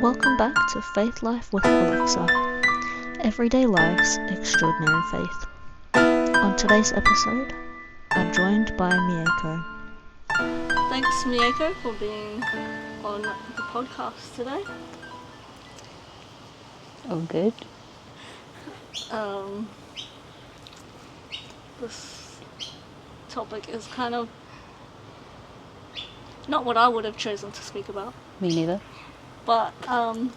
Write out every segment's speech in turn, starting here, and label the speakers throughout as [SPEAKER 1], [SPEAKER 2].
[SPEAKER 1] Welcome back to Faith Life with Alexa. Everyday Life's Extraordinary Faith. On today's episode, I'm joined by Mieko.
[SPEAKER 2] Thanks, Mieko, for being on the podcast today.
[SPEAKER 3] Oh, good.
[SPEAKER 2] This topic is kind of not what I would have chosen to speak about.
[SPEAKER 3] Me neither.
[SPEAKER 2] But, I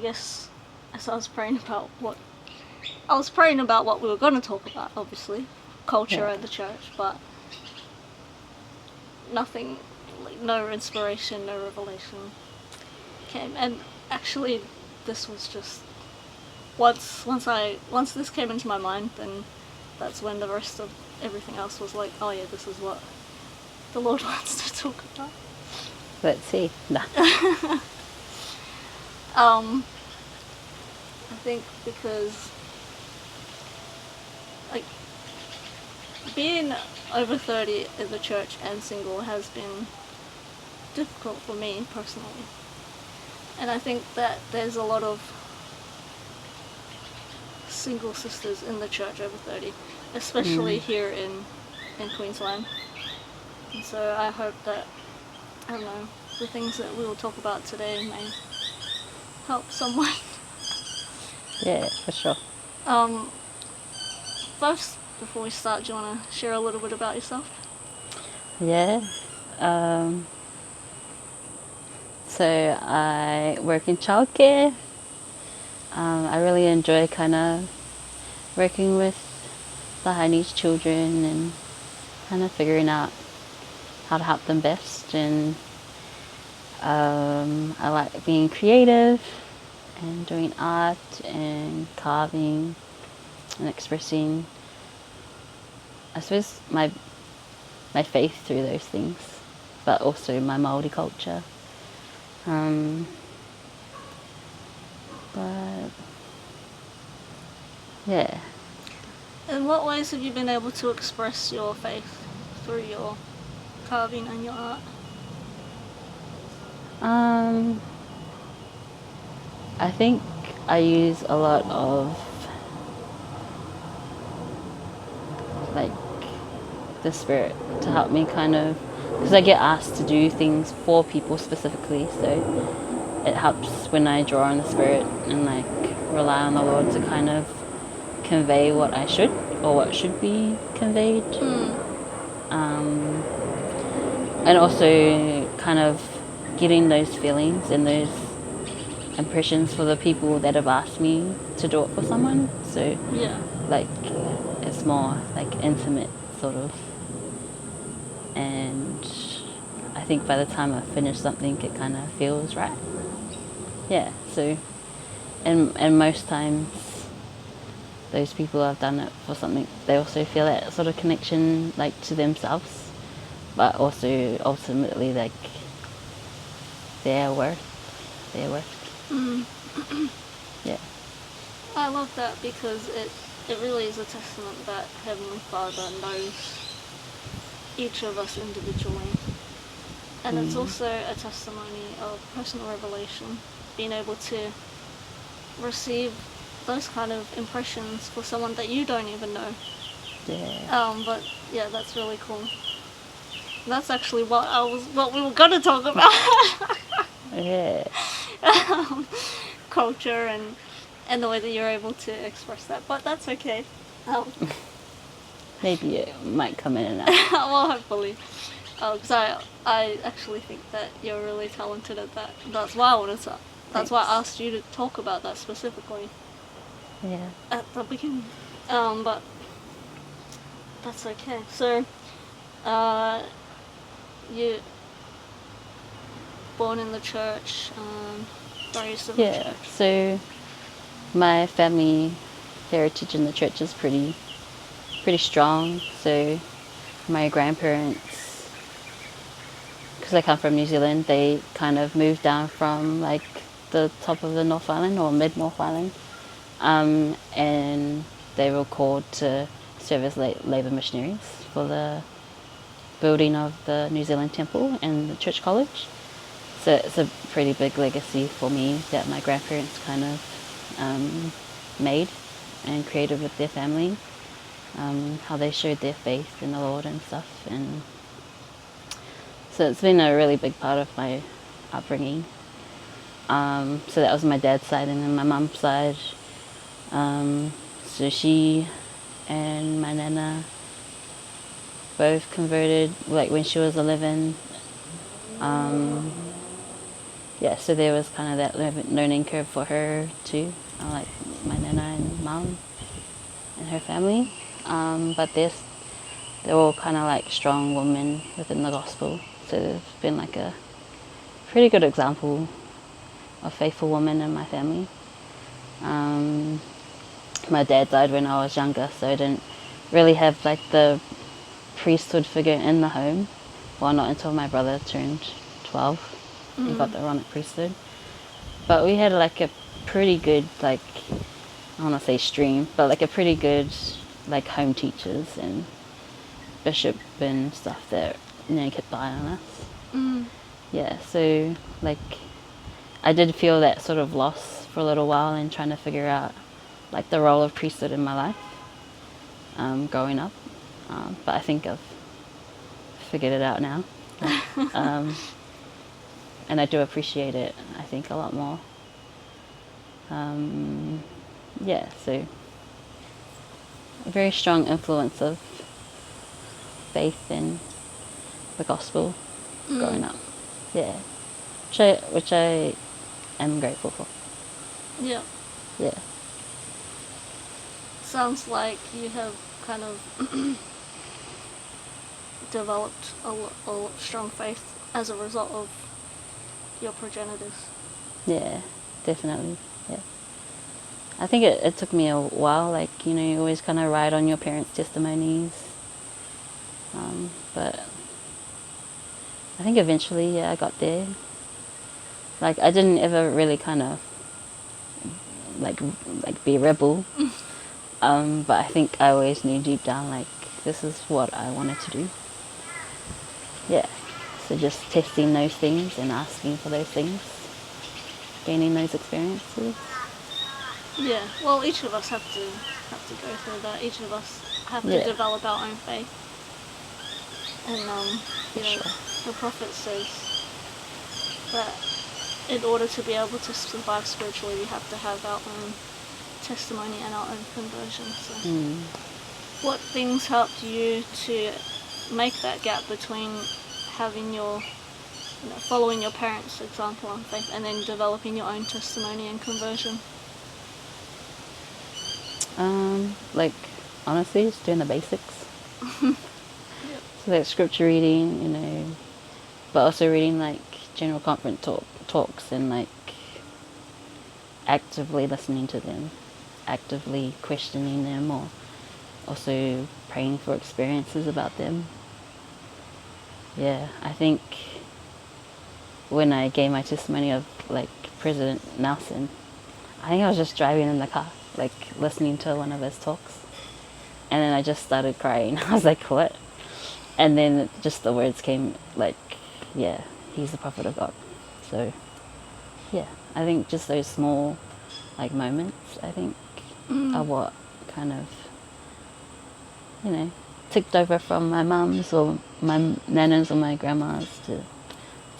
[SPEAKER 2] guess as I was praying about what we were going to talk about, obviously, culture and the church, but nothing, like, no inspiration, no revelation came. And actually, this was just, once this came into my mind, then that's when the rest of everything else was like, oh yeah, this is what the Lord wants to talk about.
[SPEAKER 3] Let's see. Nah.
[SPEAKER 2] I think because, like, being over 30 in the church and single has been difficult for me personally. And I think that there's a lot of single sisters in the church over 30, especially here in Queensland. And so I hope that, I don't know, the things that we will talk about today may help someone.
[SPEAKER 3] Yeah, for sure.
[SPEAKER 2] First, before we start, do you want to share a little bit about yourself?
[SPEAKER 3] Yeah. So I work in childcare. I really enjoy kind of working with the high needs children and kind of figuring out how to help them best. And I like being creative and doing art and carving and expressing, I suppose, my faith through those things, but also my Māori culture. But yeah.
[SPEAKER 2] In what ways have you been able to express your faith through your carving and your art?
[SPEAKER 3] I think I use a lot of like the spirit to help me kind of, because I get asked to do things for people specifically, so it helps when I draw on the spirit and like rely on the Lord to kind of convey what I should or what should be conveyed. And also kind of getting those feelings and those impressions for the people that have asked me to do it for someone. So like it's more like intimate sort of, and I think by the time I finish something it kind of feels right. Yeah, so and most times those people I've done it for something, they also feel that sort of connection like to themselves, but also ultimately like their worth. Yeah.
[SPEAKER 2] I love that because it really is a testament that Heavenly Father knows each of us individually. And it's also a testimony of personal revelation, being able to receive those kind of impressions for someone that you don't even know.
[SPEAKER 3] Yeah.
[SPEAKER 2] But yeah, that's really cool. That's actually what we were gonna talk about.
[SPEAKER 3] Yeah.
[SPEAKER 2] Culture and the way that you're able to express that, but that's okay.
[SPEAKER 3] Maybe it might come in and out.
[SPEAKER 2] Well, hopefully, because I actually think that you're really talented at that. That's why I wanted to. That's why I asked you to talk about that specifically.
[SPEAKER 3] Yeah.
[SPEAKER 2] At the beginning, but that's okay. So, you born in the church, raised in the church.
[SPEAKER 3] So my family heritage in the church is pretty strong. So my grandparents, because I come from New Zealand, they kind of moved down from like the top of the North Island or mid North Island, and they were called to serve as labour missionaries for the building of the New Zealand Temple and the church college. So it's a pretty big legacy for me that my grandparents kind of made and created with their family. How they showed their faith in the Lord and stuff, and so it's been a really big part of my upbringing. So that was my dad's side, and then my mum's side. So she and my nana both converted like when she was 11. Yeah, so there was kind of that learning curve for her too, like my nana and mum and her family. But they're all kind of like strong women within the gospel. So there's been like a pretty good example of faithful women in my family. My dad died when I was younger, so I didn't really have like the priesthood figure in the home. Well, not until my brother turned 12. He got the Aaronic priesthood. But we had like a pretty good, like, I don't want to say stream, but like a pretty good like home teachers and bishop and stuff that, you know, kept an eye on us. Yeah, so like I did feel that sort of loss for a little while in trying to figure out like the role of priesthood in my life growing up. But I think I've figured it out now. And I do appreciate it, I think, a lot more. Yeah, so a very strong influence of faith in the gospel growing up. Yeah, which I am grateful for.
[SPEAKER 2] Yeah.
[SPEAKER 3] Yeah.
[SPEAKER 2] Sounds like you have kind of developed a strong faith as a result of your progenitors.
[SPEAKER 3] Yeah, definitely. Yeah. I think it took me a while, like, you know, you always kind of ride on your parents' testimonies. But I think eventually, yeah, I got there. Like, I didn't ever really kind of, like be a rebel. But I think I always knew deep down, like, this is what I wanted to do. Yeah. So just testing those things and asking for those things. Gaining those experiences.
[SPEAKER 2] Yeah, well, each of us have to go through that. Each of us have to develop our own faith. And you know, the prophet says that in order to be able to survive spiritually, we have to have our own testimony and our own conversion. So, what things helped you to make that gap between having your, you know, following your parents' example on faith and then developing your own testimony and conversion?
[SPEAKER 3] Like, honestly, just doing the basics. So like scripture reading, you know, but also reading like general conference talks and like actively listening to them, actively questioning them, or also praying for experiences about them. Yeah, I think when I gave my testimony of like President Nelson, I think I was just driving in the car, like listening to one of his talks, and then I just started crying. I was like, what? And then just the words came, like, yeah, he's the prophet of God. So, yeah, I think just those small, like, moments, I think, are what kind of, you know, ticked over from my mum's or my nanas or my grandma's to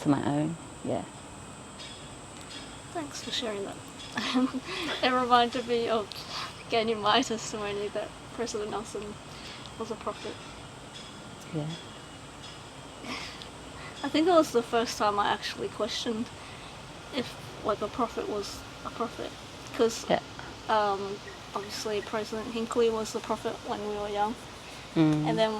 [SPEAKER 3] my own. Yeah.
[SPEAKER 2] Thanks for sharing that. It reminded me of gaining my testimony that President Nelson was a prophet.
[SPEAKER 3] Yeah.
[SPEAKER 2] I think it was the first time I actually questioned if, like, a prophet was a prophet. Because, obviously, President Hinckley was the prophet when we were young. And then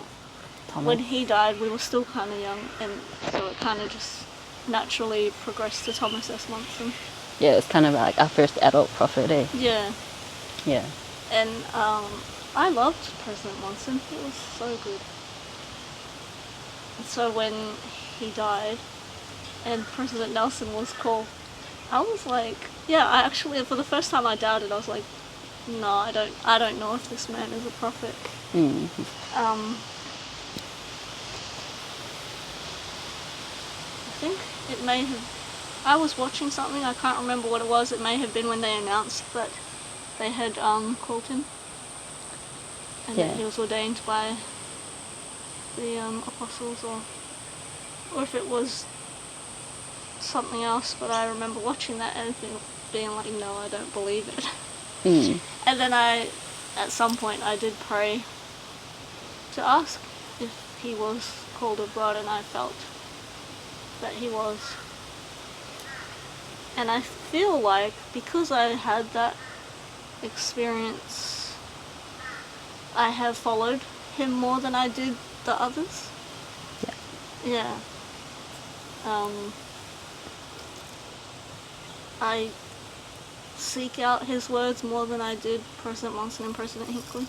[SPEAKER 2] when he died, we were still kind of young, and so it kind of just naturally progressed to Thomas S. Monson.
[SPEAKER 3] Yeah, it's kind of like our first adult prophet, eh?
[SPEAKER 2] Yeah.
[SPEAKER 3] Yeah.
[SPEAKER 2] And I loved President Monson. He was so good. And so when he died and President Nelson was called, I was like, yeah, I actually, for the first time I doubted. I was like, no, I don't know if this man is a prophet. I think it may have I was watching something, I can't remember what it was, it may have been when they announced that they had called him, and
[SPEAKER 3] Yeah.
[SPEAKER 2] that he was ordained by the apostles, or if it was something else, but I remember watching that and being like, no, I don't believe it. And then at some point I did pray to ask if he was called of God, and I felt that he was. And I feel like because I had that experience, I have followed him more than I did the others. Yeah. I seek out his words more than I did President Monson and President Hinckley.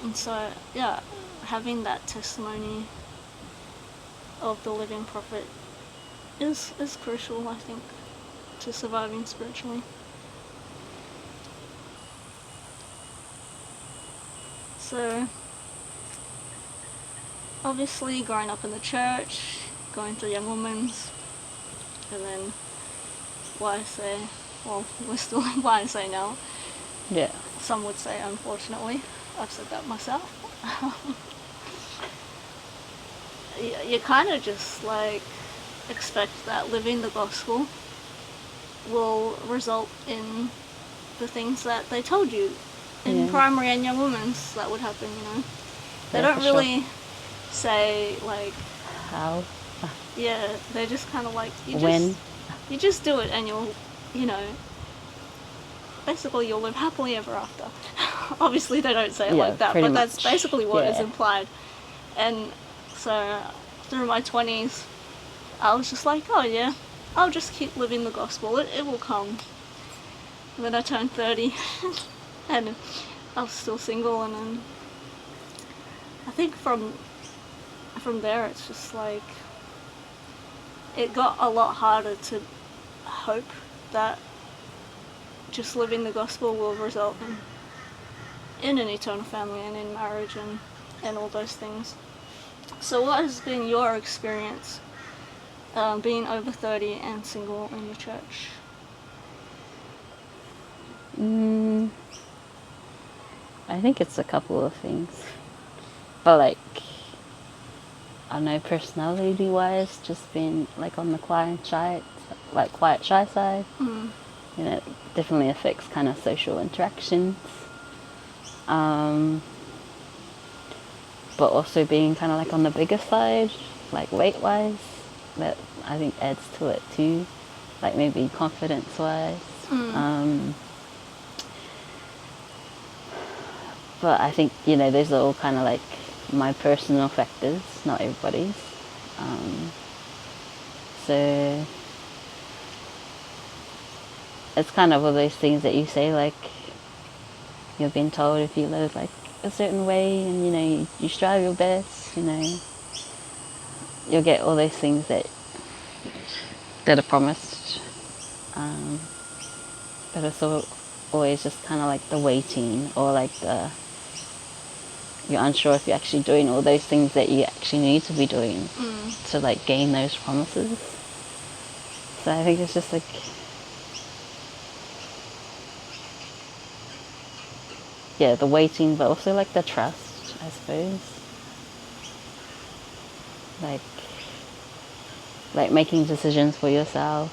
[SPEAKER 2] And so, yeah, having that testimony of the living prophet is crucial, I think, to surviving spiritually. So, obviously, growing up in the church, going through Young Women's, and then YSA, well, we're still in YSA now.
[SPEAKER 3] Yeah.
[SPEAKER 2] Some would say, unfortunately. I've said that myself. You kind of just, like, expect that living the gospel will result in the things that they told you in primary and Young Women's that would happen, you know. They don't really say, like...
[SPEAKER 3] How?
[SPEAKER 2] Yeah, they're just kind of like...
[SPEAKER 3] When?
[SPEAKER 2] You just do it and you'll, you know... Basically, you'll live happily ever after. Obviously, they don't say it like that, but that's basically what is implied. And so, through my 20s, I was just like, oh yeah, I'll just keep living the gospel. It will come. And then I turned 30, and I was still single, and then I think from there, it's just like, it got a lot harder to hope that just living the gospel will result in an eternal family and in marriage and all those things. So what has been your experience being over 30 and single in your church?
[SPEAKER 3] I think it's a couple of things. But like, I don't know, personality wise, just being like on the quiet shy side. You know, it definitely affects kind of social interactions. But also being kind of like on the bigger side, like weight wise, that I think adds to it too. Like maybe confidence wise. But I think, you know, those are all kind of like my personal factors, not everybody's. So it's kind of all those things that you say, like, you're being told if you live like a certain way and, you know, you strive your best, you know, you'll get all those things that are promised. But it's always just kind of like the waiting, or like you're unsure if you're actually doing all those things that you actually need to be doing to like gain those promises. So I think it's just like, yeah, the waiting, but also like the trust, I suppose. Like making decisions for yourself.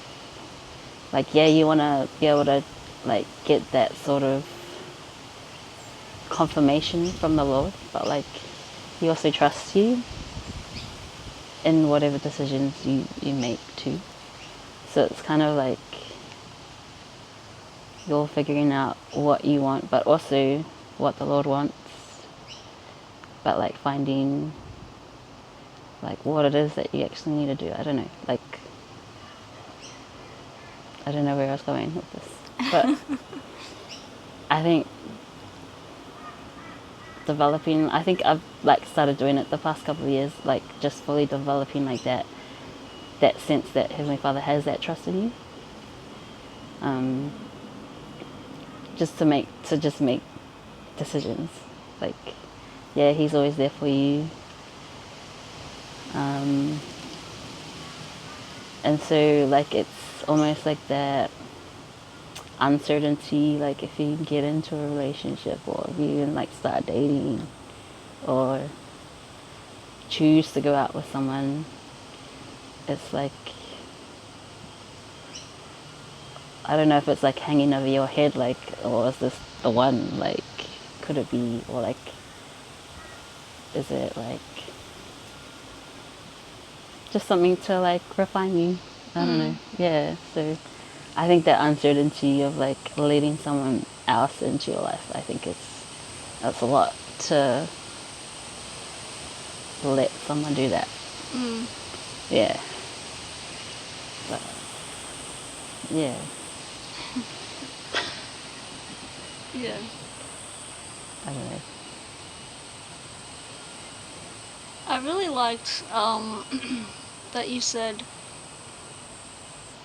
[SPEAKER 3] Like, yeah, you want to be able to like get that sort of confirmation from the Lord, but like he also trusts you in whatever decisions you make too. So it's kind of like you're figuring out what you want, but also what the Lord wants, but like finding like what it is that you actually need to do. I don't know, like, I don't know where I was going with this, but I think I think I've like started doing it the past couple of years, like just fully developing like that sense that Heavenly Father has that trust in you. Just to make decisions. Like, yeah, he's always there for you. And so like it's almost like that uncertainty, like if you get into a relationship or if you even like start dating or choose to go out with someone, it's like, I don't know if it's like hanging over your head, like, or is this the one, like, could it be, or like, is it like just something to like refine you? I don't know. Yeah, so I think that uncertainty of like letting someone else into your life, I think that's a lot to let someone do that. Yeah. But yeah.
[SPEAKER 2] Yeah.
[SPEAKER 3] I don't know.
[SPEAKER 2] I really liked that you said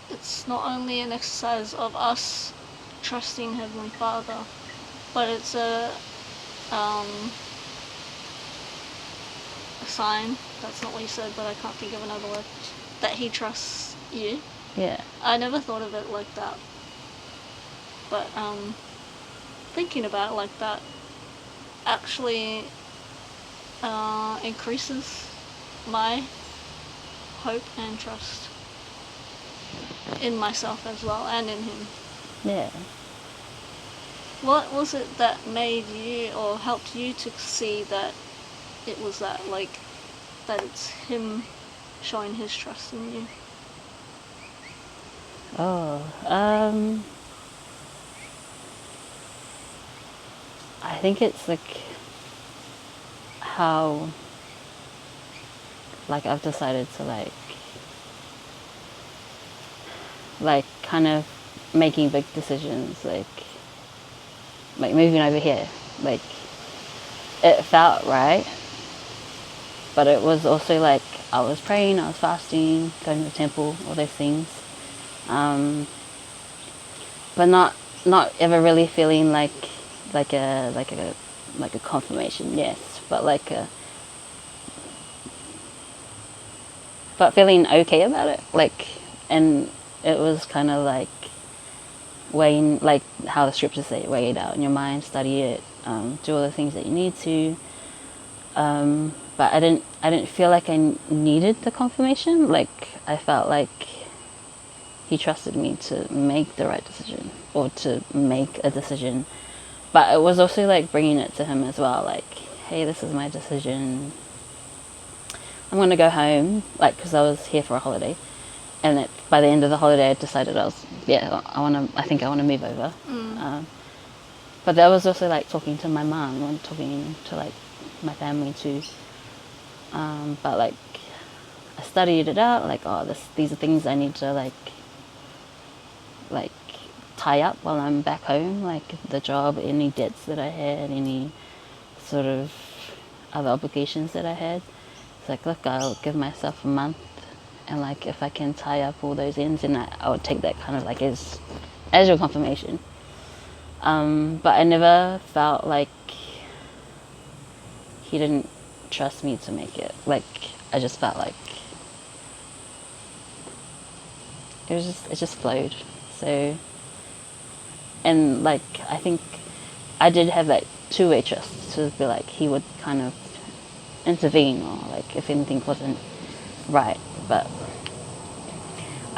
[SPEAKER 2] it's not only an exercise of us trusting Heavenly Father, but it's a sign. That's not what you said, but I can't think of another word. That He trusts you.
[SPEAKER 3] Yeah.
[SPEAKER 2] I never thought of it like that, but thinking about it like that actually increases my hope and trust in myself as well and in Him.
[SPEAKER 3] Yeah.
[SPEAKER 2] What was it that made you or helped you to see that it was that, like, that it's Him showing His trust in you?
[SPEAKER 3] Oh, I think it's like how, like, I've decided to like kind of making big decisions, like moving over here, like it felt right, but it was also like I was praying, I was fasting, going to the temple, all those things, but not ever really feeling like a confirmation, yes, but but feeling okay about it, like, and it was kind of like weighing, like how the scriptures say, weigh it out in your mind, study it, do all the things that you need to. But I didn't feel like I needed the confirmation. Like I felt like He trusted me to make the right decision or to make a decision. But it was also like bringing it to Him as well. Like, hey, this is my decision. I'm going to go home, like, because I was here for a holiday. And by the end of the holiday, I decided I think I want to move over. But that was also like talking to my mom and talking to like my family too. But like I studied it out, like, oh, these are things I need to like tie up while I'm back home, like the job, any debts that I had, any sort of other obligations that I had. It's like, look, I'll give myself a month, and like if I can tie up all those ends, and I would take that kind of like as your confirmation. But I never felt like He didn't trust me to make it. Like I just felt like it just flowed. So, and like I think I did have that two-way trust to be like He would kind of intervene, or like if anything wasn't right. But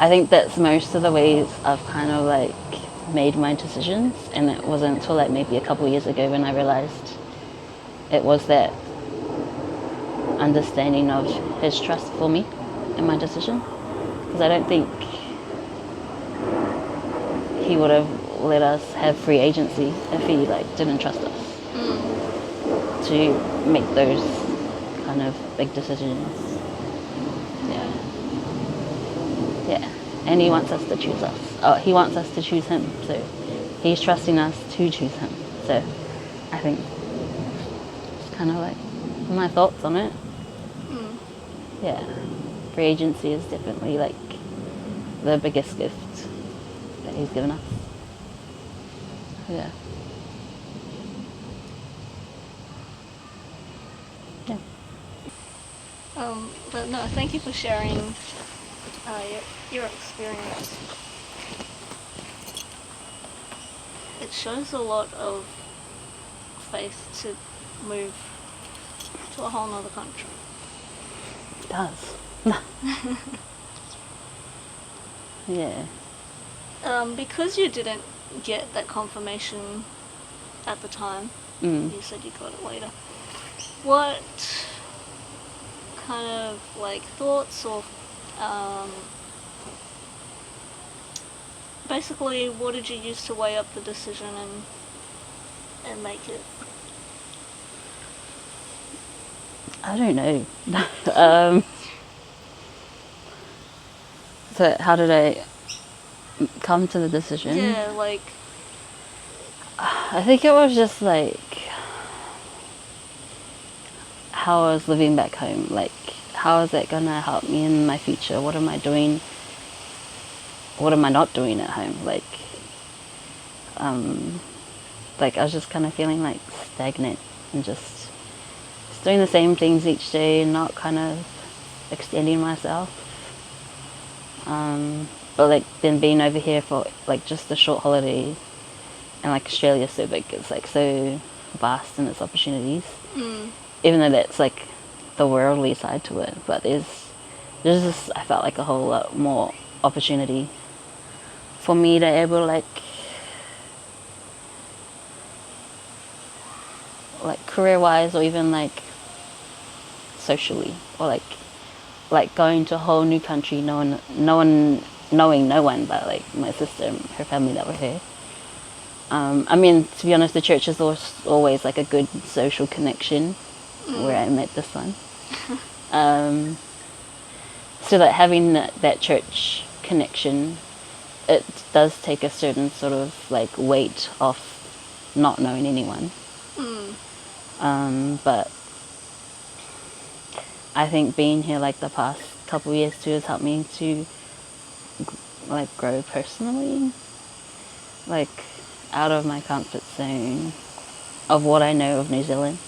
[SPEAKER 3] I think that's most of the ways I've kind of like made my decisions, and it wasn't until like maybe a couple of years ago when I realized it was that understanding of His trust for me in my decision, because I don't think He would have let us have free agency if He like didn't trust us to make those kind of big decisions. Yeah. Yeah. And He wants us to choose us. Oh, He wants us to choose Him. So He's trusting us to choose Him. So I think it's kind of like my thoughts on it. Yeah. Free agency is definitely like the biggest gift that He's given us. Yeah. Yeah.
[SPEAKER 2] But no, thank you for sharing your experience. It shows a lot of faith to move to a whole nother country.
[SPEAKER 3] It does. Yeah.
[SPEAKER 2] Because you didn't get that confirmation at the time, you said you got it later. What kind of like thoughts or basically what did you use to weigh up the decision and make it?
[SPEAKER 3] I don't know. So how did I come to the decision?
[SPEAKER 2] Yeah, like
[SPEAKER 3] I think it was just like how I was living back home. Like, how is that gonna help me in my future? What am I doing? What am I not doing at home? Like I was just kind of feeling like stagnant and just doing the same things each day and not kind of extending myself. But like then being over here for like just a short holiday, and like Australia's so big, it's like so vast in its opportunities. Even though that's like the worldly side to it, but there's just, I felt like a whole lot more opportunity for me to able like career wise or even like socially, or like going to a whole new country, knowing no one but like my sister and her family that were here. I mean, to be honest, the church is always like a good social connection where I met this one. So that having that church connection, it does take a certain sort of like weight off not knowing anyone. But I think being here like the past couple of years too has helped me to like grow personally, like out of my comfort zone of what I know of New Zealand,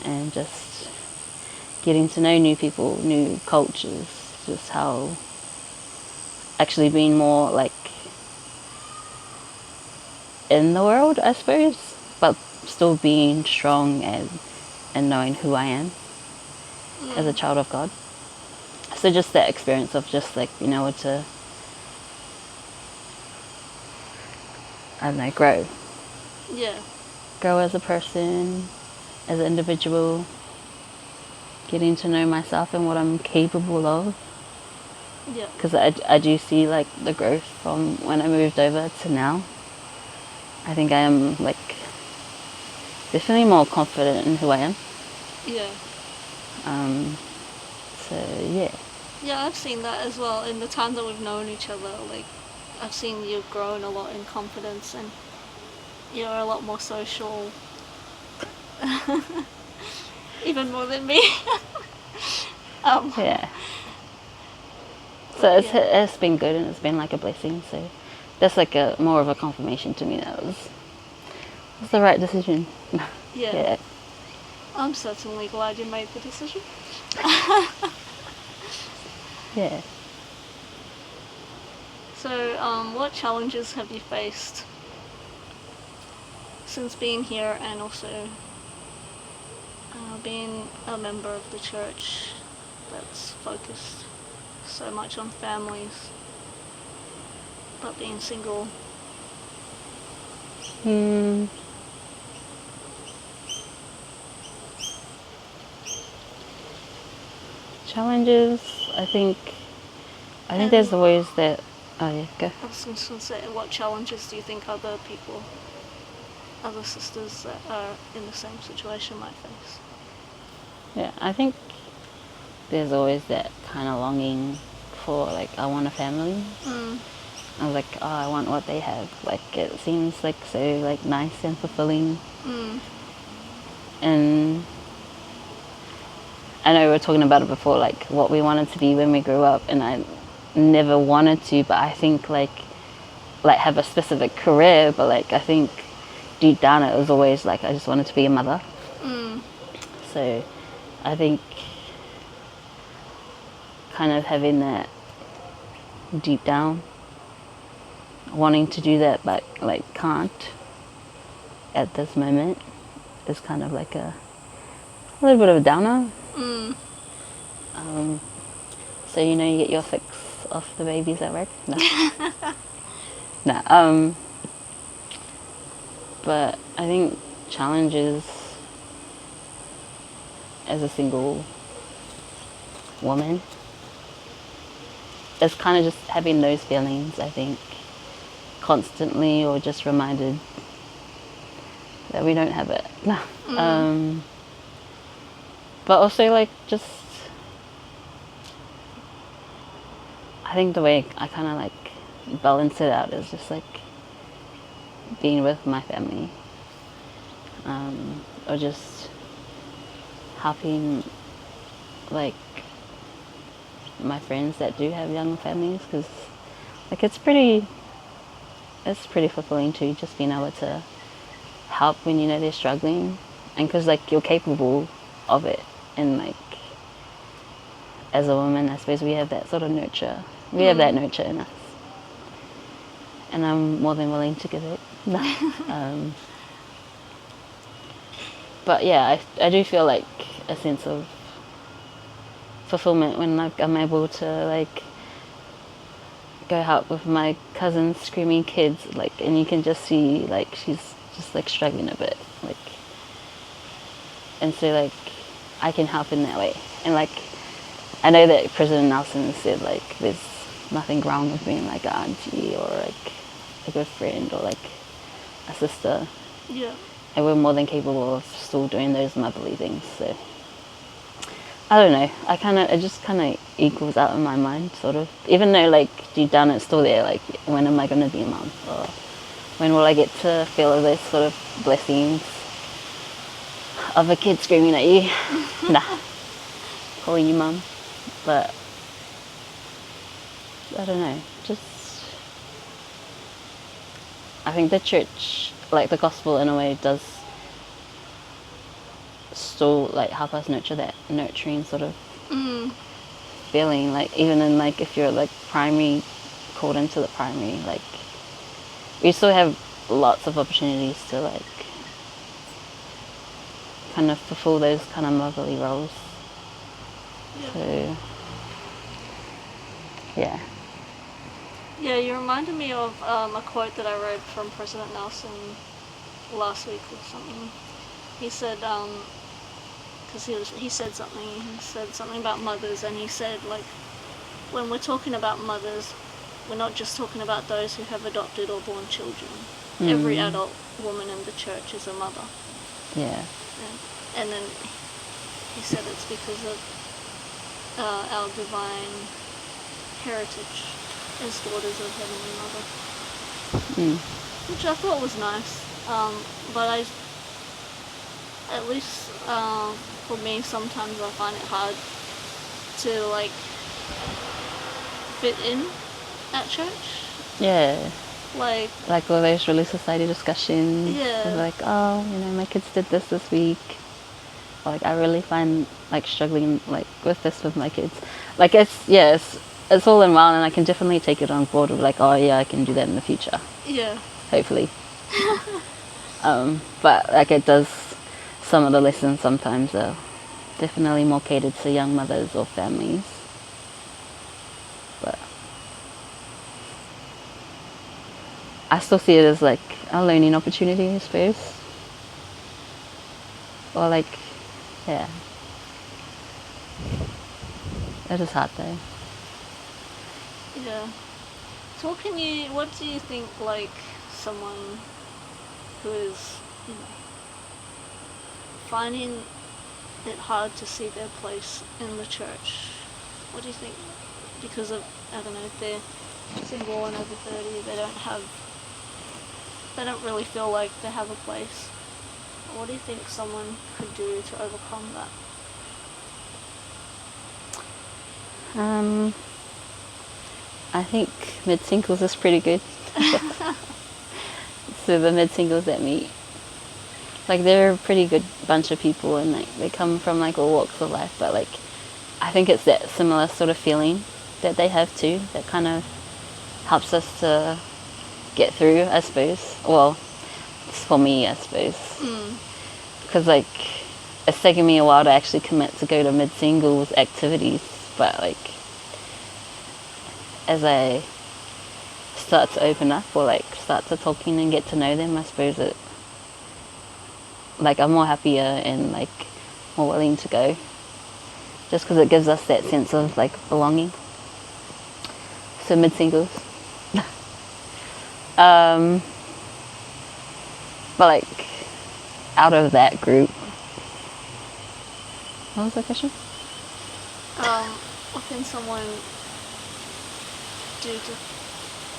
[SPEAKER 3] and just getting to know new people, new cultures, just how actually being more like in the world, I suppose, but still being strong and knowing who I am as a child of God. So just that experience of just like being able to, I don't know, grow.
[SPEAKER 2] Yeah.
[SPEAKER 3] Grow as a person, as an individual, getting to know myself and what I'm capable of.
[SPEAKER 2] Yeah.
[SPEAKER 3] Because I do see like the growth from when I moved over to now. I think I am like definitely more confident in who I am.
[SPEAKER 2] Yeah.
[SPEAKER 3] So yeah.
[SPEAKER 2] Yeah, I've seen that as well in the time that we've known each other. Like, I've seen you've grown a lot in confidence and you're a lot more social. Even more than me.
[SPEAKER 3] Yeah. So it's been good and it's been like a blessing. So that's like a more of a confirmation to me that it was the right decision. Yeah.
[SPEAKER 2] I'm certainly glad you made the decision.
[SPEAKER 3] Yeah.
[SPEAKER 2] So, what challenges have you faced since being here and also being a member of the church that's focused so much on families, but being single?
[SPEAKER 3] Challenges, I think there's always that. Oh yeah, go.
[SPEAKER 2] I was just going to say, what challenges do you think other people, other sisters that are in the same situation might face?
[SPEAKER 3] Yeah, I think there's always that kind of longing for like, I want a family. I was like, oh, I want what they have. Like, it seems like so like nice and fulfilling. And I know we were talking about it before, like what we wanted to be when we grew up, and I never wanted to, but I think like have a specific career, but like I think deep down it was always like I just wanted to be a mother. So I think kind of having that deep down, wanting to do that but like can't at this moment, is kind of like a little bit of a downer. So you get your fix off the babies at work? No. No. But I think challenges as a single woman is kind of just having those feelings, I think, constantly, or just reminded that we don't have it. No. But also like just, I think the way I kind of like balance it out is just like being with my family, or just helping like my friends that do have young families, because like it's pretty fulfilling too, just being able to help when they're struggling, and because like you're capable of it, and like as a woman, I suppose we have that sort of nurture. We have that nurture in us, and I'm more than willing to give it. But yeah, I do feel like a sense of fulfillment when like I'm able to like go help with my cousin's screaming kids, like, and you can just see like she's just like struggling a bit, like, and so like I can help in that way. And like I know that President Nelson said like there's nothing wrong with being like an auntie or like a good friend or like a sister.
[SPEAKER 2] Yeah.
[SPEAKER 3] And we're more than capable of still doing those motherly things. So I don't know. It just kind of equals out in my mind, sort of. Even though like deep down it's still there. Like, when am I going to be a mum? Or when will I get to feel those sort of blessings of a kid screaming at you? Nah, calling you mum. But I don't know. Just, I think the church, like the gospel in a way, does still like help us nurture that nurturing sort of feeling. Like even in like if you're like primary, called into the primary, like we still have lots of opportunities to like kind of fulfill those kind of motherly roles.
[SPEAKER 2] Yeah.
[SPEAKER 3] So yeah.
[SPEAKER 2] Yeah, you reminded me of a quote that I read from President Nelson last week or something. He said, because he said something about mothers, and he said, like, when we're talking about mothers, we're not just talking about those who have adopted or born children. Every adult woman in the church is a mother.
[SPEAKER 3] Yeah.
[SPEAKER 2] And then he said it's because of our divine heritage as daughters of Heavenly Mother. Which I thought was nice. But at least for me, sometimes I find it hard to like fit in at church.
[SPEAKER 3] Yeah.
[SPEAKER 2] Like
[SPEAKER 3] all those Relief Society discussions.
[SPEAKER 2] Yeah.
[SPEAKER 3] Like, oh, my kids did this week. Or, like, I really find like struggling like with this with my kids. Like it's all in well, and I can definitely take it on board with like, oh yeah, I can do that in the future.
[SPEAKER 2] Yeah.
[SPEAKER 3] Hopefully. But like it does, some of the lessons sometimes are definitely more catered to young mothers or families. But I still see it as like a learning opportunity, I suppose. Or like, yeah. It is hard though.
[SPEAKER 2] Yeah. So what do you think, like, someone who is, finding it hard to see their place in the church, what do you think? Because of, I don't know, if they're single and over 30, they don't really feel like they have a place. What do you think someone could do to overcome that?
[SPEAKER 3] I think mid-singles is pretty good. So the mid-singles that meet, like, they're a pretty good bunch of people, and like they come from like all walks of life, but like I think it's that similar sort of feeling that they have too, that kind of helps us to get through, I suppose. Well, it's for me, I suppose. Because, like, it's taken me a while to actually commit to go to mid-singles activities, but, like, as I start to open up or, like, start to talking and get to know them, I suppose it, like, I'm more happier and, like, more willing to go. Just because it gives us that sense of, like, belonging. So mid-singles. But, like, out of that group, what was the question?
[SPEAKER 2] What can someone do to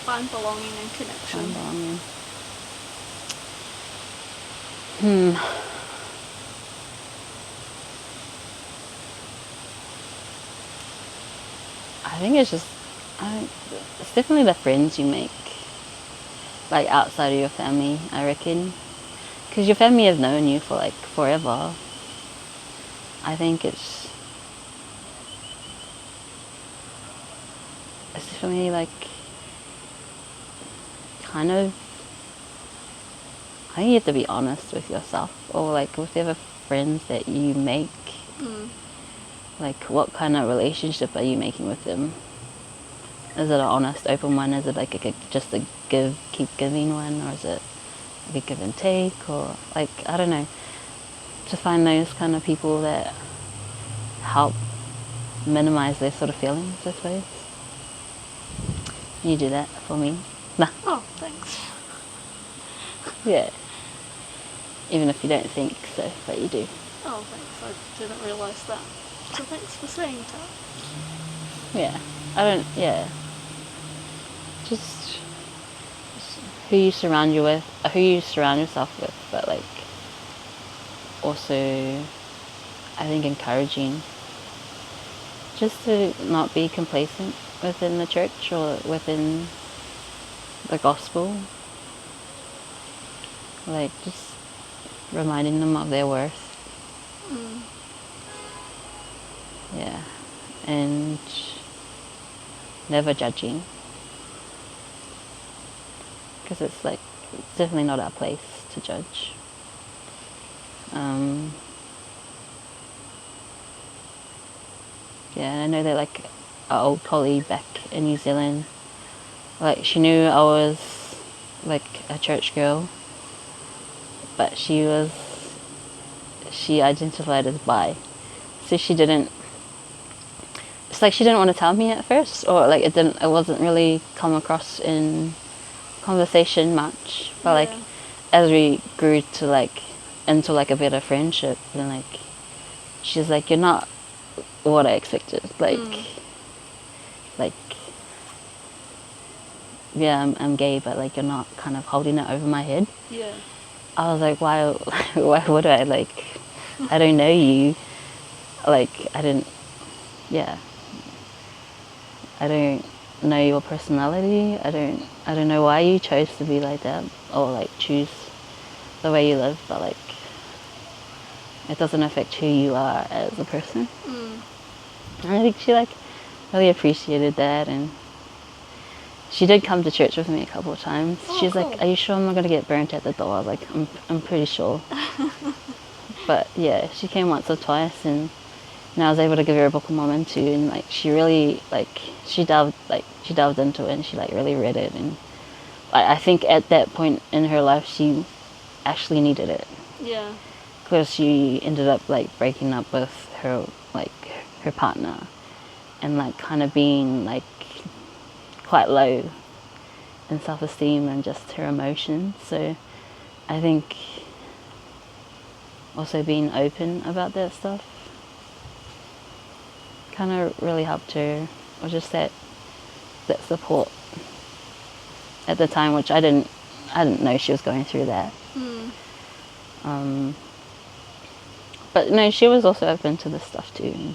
[SPEAKER 2] find belonging and connection?
[SPEAKER 3] Find belonging. I think it's definitely the friends you make, like, outside of your family, I reckon. Because your family have known you for, like, forever. I think it's definitely, like, kind of, I think you have to be honest with yourself, or, like, with the other friends that you make. Like, what kind of relationship are you making with them? Is it an honest, open one? Is it like just a keep giving one? Or is it like a give and take? Or, like, I don't know. To find those kind of people that help minimize those sort of feelings, I suppose. You do that for me. Nah.
[SPEAKER 2] Oh, thanks.
[SPEAKER 3] Yeah. Even if you don't think so, but you do.
[SPEAKER 2] Oh, thanks. I didn't realise that. So thanks for saying that.
[SPEAKER 3] Yeah. Just who you surround yourself with, but, like, also, I think encouraging. Just to not be complacent within the church or within the gospel. Like, just reminding them of their worth. Yeah. And never judging. Because it's, like, it's definitely not our place to judge. Yeah, and I know that, like, our old colleague back in New Zealand, like, she knew I was, like, a church girl, but she identified as bi. So she didn't want to tell me at first, or, like, it wasn't really come across in conversation much. But, like, as we grew to, like, into, like, a better friendship, and, like, she's like, you're not what I expected. Like, yeah, I'm gay, but, like, you're not kind of holding it over my head.
[SPEAKER 2] Yeah.
[SPEAKER 3] I was like, why would I? Like, I don't know you. Like, I don't know your personality. I don't know why you chose to be like that, or, like, choose the way you live, but, like, it doesn't affect who you are as a person. And I think she, like, really appreciated that, and she did come to church with me a couple of times. She's
[SPEAKER 2] cool.
[SPEAKER 3] like, are you sure I'm not going to get burnt at the door? I was like, I'm pretty sure. But, yeah, she came once or twice, and I was able to give her a Book of Mormon too, and, like, she really, like, she delved into it, and she, like, really read it, and, like, I think at that point in her life she actually needed it.
[SPEAKER 2] Yeah.
[SPEAKER 3] Because she ended up, like, breaking up with her partner, and, like, kind of being, like, quite low in self-esteem and just her emotions. So I think also being open about that stuff kind of really helped her, or just that support at the time, which I didn't know she was going through that. But no, she was also open to this stuff too.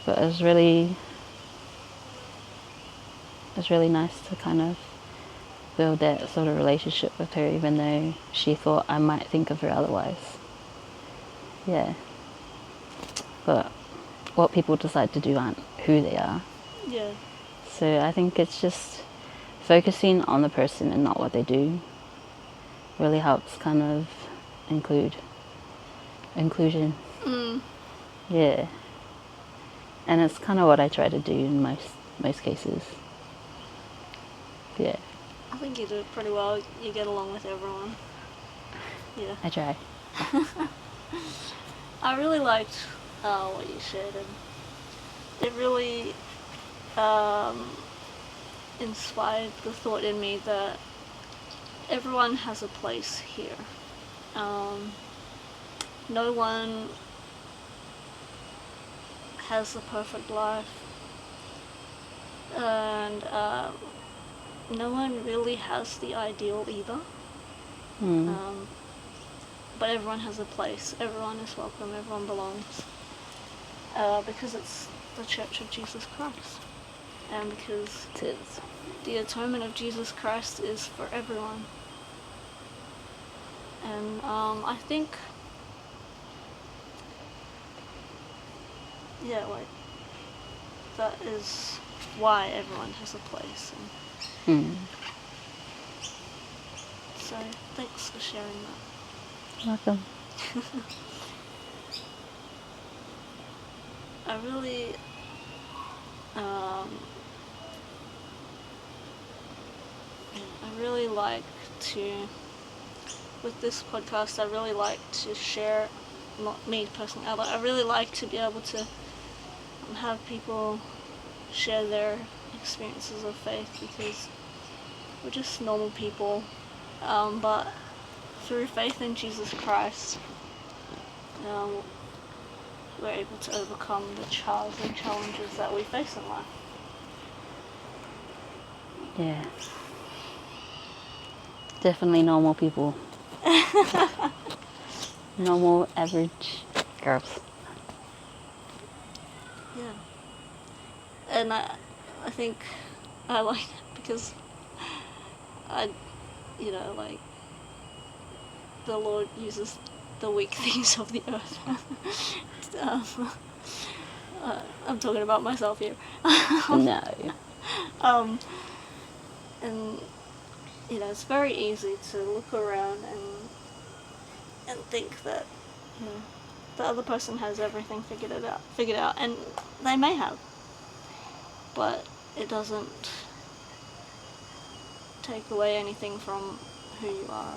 [SPEAKER 3] But it was really nice to kind of build that sort of relationship with her, even though she thought I might think of her otherwise. Yeah. But what people decide to do aren't who they are.
[SPEAKER 2] Yeah.
[SPEAKER 3] So I think it's just focusing on the person and not what they do really helps kind of inclusion. Yeah. And it's kind of what I try to do in most cases. Yeah,
[SPEAKER 2] I think you do pretty well. You get along with everyone. Yeah.
[SPEAKER 3] I try.
[SPEAKER 2] I really liked what you shared, and it really inspired the thought in me that everyone has a place here. No one has a perfect life, and no one really has the ideal either. But everyone has a place. Everyone is welcome. Everyone belongs. Because it's the Church of Jesus Christ. And because
[SPEAKER 3] It is.
[SPEAKER 2] the atonement of Jesus Christ is for everyone. And I think, yeah, like, that is why everyone has a place. And so, thanks for sharing that.
[SPEAKER 3] Welcome.
[SPEAKER 2] I really like to, with this podcast, I really like to share, not me personally, I really like to be able to have people share their experiences of faith, because we're just normal people, but through faith in Jesus Christ, we're able to overcome the trials and challenges that we face in life.
[SPEAKER 3] Yeah. Definitely normal people. Normal, average girls.
[SPEAKER 2] Yeah. And I think I like it because like, the Lord uses the weak things of the earth. I'm talking about myself here.
[SPEAKER 3] No.
[SPEAKER 2] And it's very easy to look around and think that the other person has everything figured out, and they may have, but it doesn't take away anything from who you are.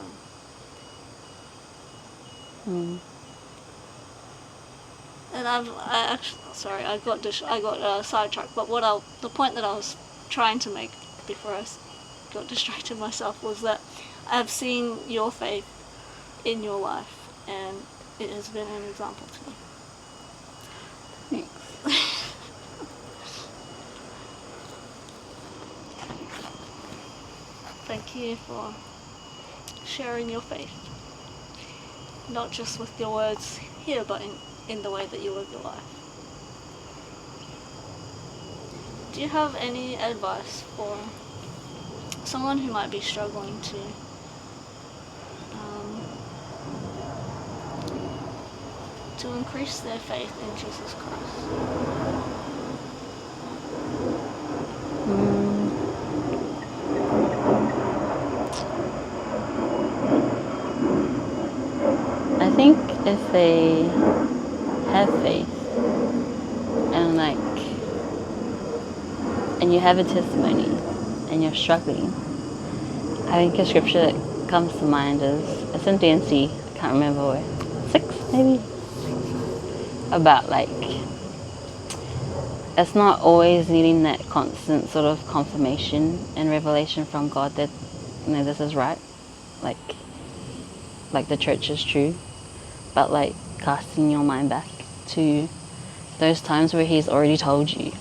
[SPEAKER 2] And I got sidetracked. But the point that I was trying to make before I got distracted myself was that I've seen your faith in your life, and it has been an example to me.
[SPEAKER 3] Thanks.
[SPEAKER 2] Thank you for sharing your faith, not just with your words here, but in the way that you live your life. Do you have any advice for someone who might be struggling to increase their faith in Jesus Christ?
[SPEAKER 3] I think if they have faith and you have a testimony and you're struggling, I think a scripture that comes to mind is, it's in DNC, I can't remember where, 6 maybe, about it's not always needing that constant sort of confirmation and revelation from God that this is right, like the church is true, but casting your mind back to those times where He's already told you,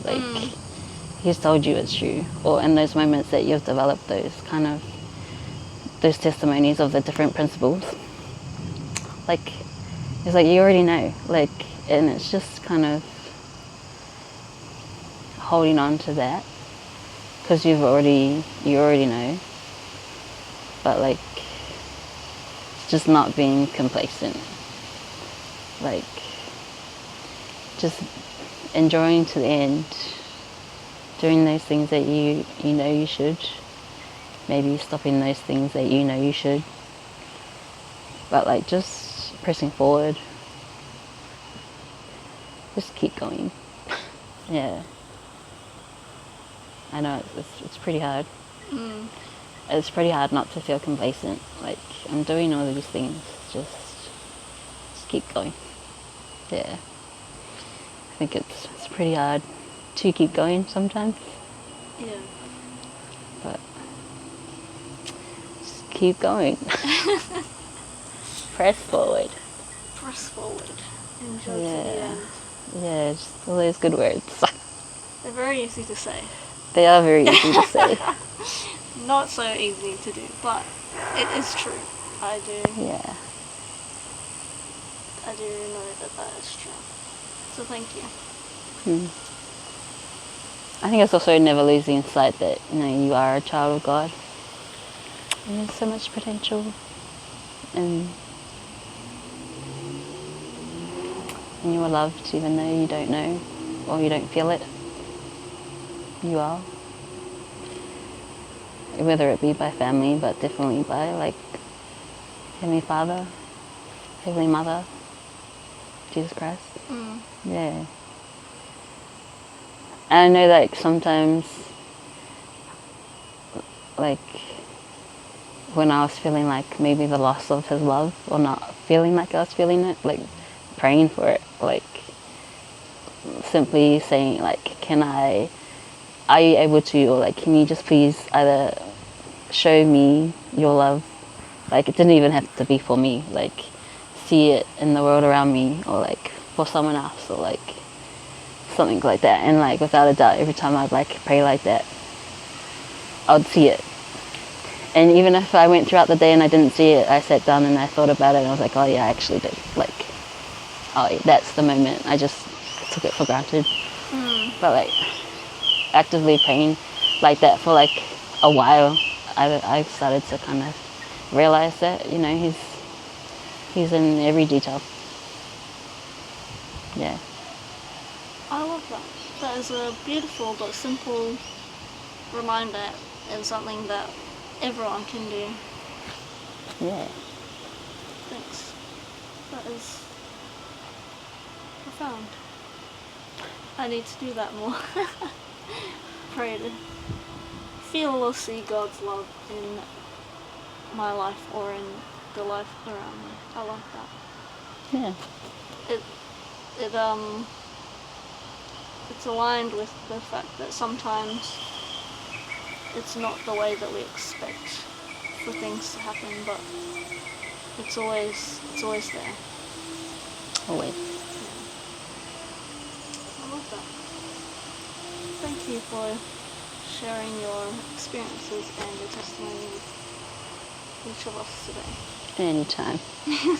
[SPEAKER 3] He's told you it's true, or in those moments that you've developed those testimonies of the different principles. It's you already know, and it's just kind of holding on to that, because you already know, but it's just not being complacent, just enduring to the end, doing those things that you know you should, maybe stopping those things that you know you should, but like just pressing forward, just keep going. Yeah, I know it's pretty hard. It's pretty hard not to feel complacent, like I'm doing all these things, just keep going. Yeah, I think it's pretty hard to keep going sometimes,
[SPEAKER 2] Yeah.
[SPEAKER 3] but just keep going. Press forward.
[SPEAKER 2] Press forward. Enjoy to the
[SPEAKER 3] Yeah.
[SPEAKER 2] end.
[SPEAKER 3] Yeah, just all those good words.
[SPEAKER 2] They're very easy to say.
[SPEAKER 3] They are very easy to say.
[SPEAKER 2] Not so easy to do, but it is true. I do
[SPEAKER 3] Yeah.
[SPEAKER 2] know that is true. So thank you.
[SPEAKER 3] I think it's also never losing sight that, you know, you are a child of God. And there's so much potential, and you are loved even though you don't know or you don't feel it. You are. Whether it be by family, but definitely by like Heavenly Father, Heavenly Mother, Jesus Christ. Yeah. And I know like sometimes, like when I was feeling like maybe the loss of His love, or not feeling like I was feeling it, like praying for it, like simply saying like, are you able to, or like, can you just please either show me your love? Like it didn't even have to be for me, like see it in the world around me, or like for someone else, or like something like that. And like without a doubt, every time I'd like pray like that, I'd see it. And even if I went throughout the day and I didn't see it, I sat down and I thought about it and I was like, oh yeah, I actually did. Like, oh yeah, that's the moment. I just took it for granted. But like actively praying like that for like a while, I started to kind of realize that, you know, he's in every detail. Yeah.
[SPEAKER 2] I love that. That is a beautiful but simple reminder, and something that everyone can do.
[SPEAKER 3] Yeah.
[SPEAKER 2] Thanks. That is profound. I need to do that more. Pray to feel or see God's love in my life or in the life around me. I love that.
[SPEAKER 3] Yeah.
[SPEAKER 2] It's aligned with the fact that sometimes it's not the way that we expect for things to happen, but it's always there.
[SPEAKER 3] Always.
[SPEAKER 2] I love that. Thank you for sharing your experiences and your testimony with each of us today.
[SPEAKER 3] Anytime.